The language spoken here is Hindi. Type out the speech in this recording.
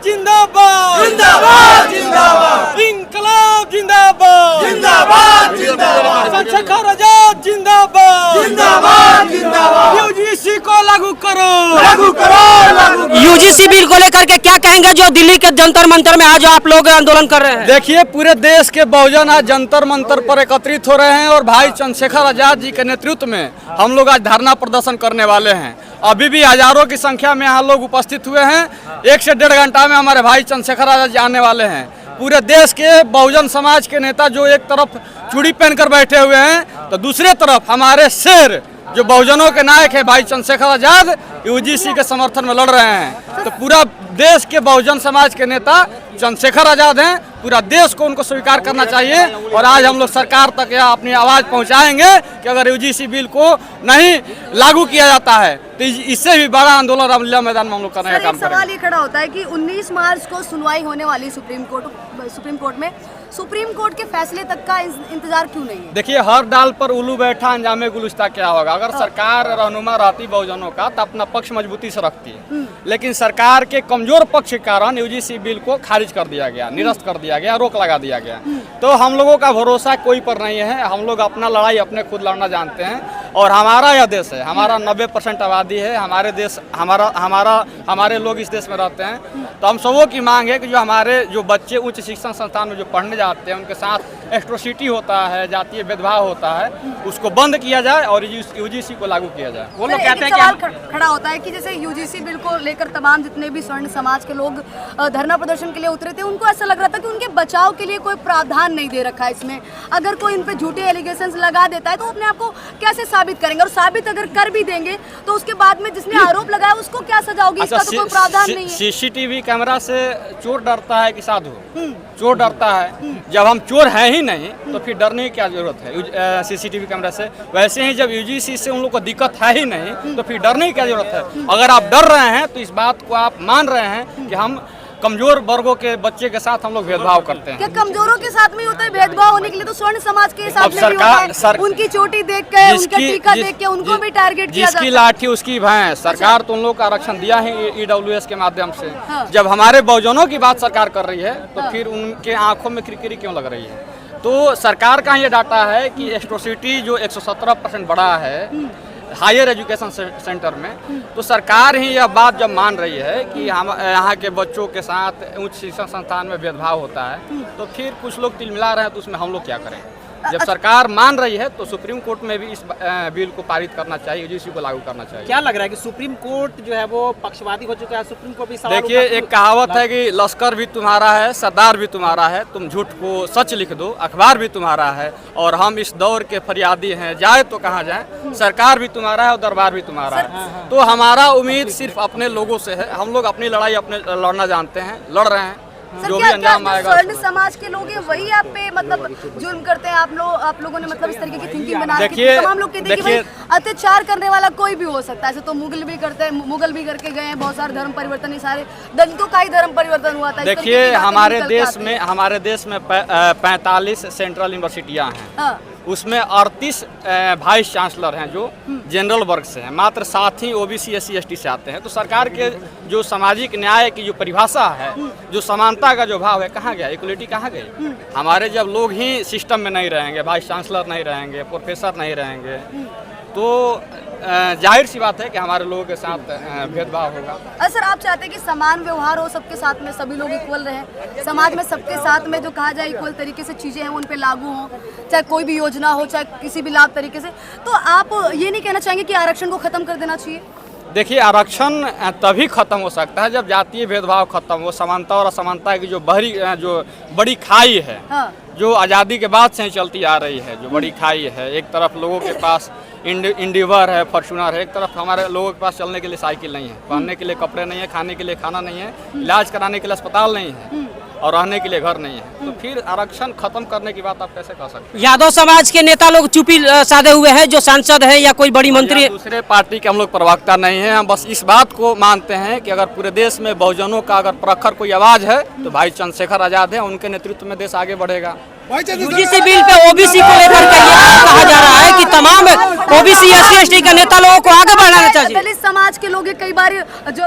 जिंदाबाद जिंदाबाद जिंदाबाद जिंदाबाद इंकलाब जिंदाबाद जिंदाबाद जिंदाबाद चंद्रशेखर आजाद जिंदाबाद जिंदाबाद जिंदाबाद यूजीसी को लागू करो लागू करो लागू करो। यूजीसी बिल को लेकर के क्या कहेंगे जो दिल्ली के जंतर मंतर में आज आप लोग आंदोलन कर रहे हैं? देखिए, पूरे देश के बहुजन आज जंतर मंतर पर एकत्रित हो रहे हैं और भाई चंद्रशेखर आजाद जी के नेतृत्व में हम लोग आज धरना प्रदर्शन करने वाले हैं। अभी भी हजारों की संख्या में यहाँ लोग उपस्थित हुए हैं। 1 से 1.5 घंटा में हमारे भाई चंद्रशेखर आजाद जी आने वाले हैं। पूरे देश के बहुजन समाज के नेता जो एक तरफ चूड़ी पहनकर बैठे हुए हैं तो दूसरे तरफ हमारे शेर जो बहुजनों के नायक है भाई चंद्रशेखर आजाद यूजीसी के समर्थन में लड़ रहे हैं। तो पूरा देश के बहुजन समाज के नेता चंद्रशेखर आजाद हैं। पूरा देश को उनको स्वीकार करना चाहिए और आज हम लोग सरकार तक यह अपनी आवाज़ पहुंचाएंगे कि अगर यूजीसी बिल को नहीं लागू किया जाता है तो इससे भी बड़ा आंदोलन रामलीला मैदान में हम लोग करने का काम करेंगे। सवाल ये खड़ा होता है कि 19 मार्च को सुनवाई होने वाली सुप्रीम कोर्ट में सुप्रीम कोर्ट के फैसले तक का इंतजार क्यों नहीं है? देखिए, हर डाल पर उल्लू बैठा अंजामे गुलिस्ता क्या होगा। अगर सरकार रहनुमा रहती बहुजनों का तो अपना पक्ष मजबूती से रखती है, लेकिन सरकार के कमजोर पक्ष के कारण यूजीसी बिल को खारिज कर दिया गया, निरस्त कर दिया गया, रोक लगा दिया गया। तो हम लोगों का भरोसा कोई पर नहीं है। हम लोग अपना लड़ाई अपने खुद लड़ना जानते हैं और हमारा यह देश है, हमारा 90% आबादी है, हमारे देश हमारे लोग इस देश में रहते हैं। तो हम सबों की मांग है कि जो बच्चे उच्च शिक्षण संस्थान में जो पढ़ने जाते हैं उनके साथ एट्रोसिटी होता है, जातीय भेदभाव होता है, उसको बंद किया जाए और यूजीसी को लागू किया जाए। वो लोग कहते हैं सवाल खड़ा होता है कि जैसे यूजीसी बिल को लेकर तमाम जितने भी स्वर्ण समाज के लोग धरना प्रदर्शन के लिए उतरे थे, उनको ऐसा लग रहा था कि उनके बचाव के लिए कोई प्रावधान नहीं दे रखा है इसमें। अगर कोई इन पे झूठे एलिगेशंस लगा देता है तो अपने आप को कैसे साबित करेंगे, और साबित अगर कर भी देंगे तो उसके बाद में जिसने आरोप लगाया उसको क्या सजा होगी? इसका तो कोई प्रावधान नहीं है। सीसीटीवी कैमरा से चोर डरता है कि साधु? चोर डरता है। जब हम चोर हैं ही नहीं तो फिर डरने की क्या जरूरत है सीसीटीवी कैमरा से? वैसे ही जब यूजीसी से उन लोग को दिक्कत है ही नहीं तो फिर डरने की क्या जरूरत है? अगर आप डर रहे हैं तो इस बात को आप मान रहे हैं कि हम कमजोर वर्गों के बच्चे के साथ हम लोग भेदभाव करते हैं। क्या कमजोरों के साथ में होता है भेदभाव? होने के लिए तो स्वर्ण समाज के साथ में भी होता है। उनकी चोटी देख के, उनका टीका देख के उनको भी टारगेट किया जाता है। जिसकी लाठी उसकी भैंस। सरकार तो उन लोग का आरक्षण दिया है ईडब्ल्यूएस के माध्यम से। जब हमारे बहुजनों की बात सरकार कर रही है तो फिर उनके आंखों में किरकिरी क्यों लग रही है? तो सरकार का ये डाटा है कि एट्रोसिटी जो 117% बढ़ा है हायर एजुकेशन सेंटर में, तो सरकार ही यह बात जब मान रही है कि हम यहाँ के बच्चों के साथ उच्च शिक्षण संस्थान में भेदभाव होता है तो फिर कुछ लोग तिलमिला रहे हैं, तो उसमें हम लोग क्या करें? जब सरकार मान रही है तो सुप्रीम कोर्ट में भी इस बिल को पारित करना चाहिए, यूजीसी को लागू करना चाहिए। क्या लग रहा है कि सुप्रीम कोर्ट जो है वो पक्षवादी हो चुका है? सुप्रीम कोर्ट भी सवाल देखिए, एक कहावत है कि लश्कर भी तुम्हारा है, सरदार भी तुम्हारा है, तुम झूठ को सच लिख दो, अखबार भी तुम्हारा है और हम इस दौर के फरियादी हैं, जाए तो कहाँ जाए, सरकार भी तुम्हारा है और दरबार भी तुम्हारा है। तो हमारा उम्मीद सिर्फ अपने लोगों से है। हम लोग अपनी लड़ाई अपने लड़ना जानते हैं, लड़ रहे हैं। जो भी अंजाम आएगा, स्वर्ण समाज के लोग हैं वही आप पे मतलब जुल्म करते हैं। आप लोगों ने मतलब इस तरीके की थिंकिंग बना रखी है। तमाम लोग कहते हैं कि भाई अत्याचार करने वाला कोई भी हो सकता है। ऐसे तो मुगल भी करते हैं, मुगल भी करके गए हैं, बहुत सारे धर्म परिवर्तन, सारे दलितों का ही धर्म परिवर्तन हुआ था। देखिए, हमारे देश में 45 सेंट्रल यूनिवर्सिटियाँ हैं, उसमें 38 वाइस चांसलर हैं जो जनरल वर्ग से हैं, मात्र 7 ही ओबीसी SC ST से आते हैं। तो सरकार के जो सामाजिक न्याय की जो परिभाषा है, जो समानता का जो भाव है, कहाँ गया? इक्वलिटी कहाँ गई? हमारे जब लोग ही सिस्टम में नहीं रहेंगे, वाइस चांसलर नहीं रहेंगे, प्रोफेसर नहीं रहेंगे, तो जाहिर सी बात है कि हमारे लोगों के साथ भेदभाव होगा। सर, आप चाहते हैं कि समान व्यवहार हो सबके साथ में, सभी लोग इक्वल रहें, समाज में सबके साथ में जो कहा जाए इक्वल तरीके से चीज़ें हैं उन पे लागू हों, चाहे कोई भी योजना हो, चाहे किसी भी लाभ तरीके से। तो आप ये नहीं कहना चाहेंगे कि आरक्षण को खत्म कर देना चाहिए? देखिए, आरक्षण तभी खत्म हो सकता है जब जातीय भेदभाव खत्म हो, समानता और असमानता की जो बड़ी खाई है, जो आज़ादी के बाद से ही चलती आ रही है, जो बड़ी खाई है। एक तरफ लोगों के पास इंडिवर है, फॉर्च्यूनर है, एक तरफ हमारे लोगों के पास चलने के लिए साइकिल नहीं है, पहनने के लिए कपड़े नहीं है, खाने के लिए खाना नहीं है, इलाज कराने के लिए अस्पताल नहीं है और रहने के लिए घर नहीं है। तो फिर आरक्षण खत्म करने की बात आप कैसे कह सकते हैं? यादव समाज के नेता लोग चुप्पी साधे हुए हैं, जो सांसद है या कोई बड़ी मंत्री। दूसरे पार्टी के हम लोग प्रवक्ता नहीं है। हम बस इस बात को मानते हैं कि अगर पूरे देश में बहुजनों का अगर प्रखर कोई आवाज है तो भाई चंद्रशेखर आजाद है, उनके नेतृत्व में देश आगे बढ़ेगा। यूजीसी बिल पे ओबीसी को लेकर के ये कहा जा रहा है कि तमाम ओबीसी SC ST के नेता लोगों को आगे बढ़ाना चाहिए। दलित समाज के लोग कई बार जो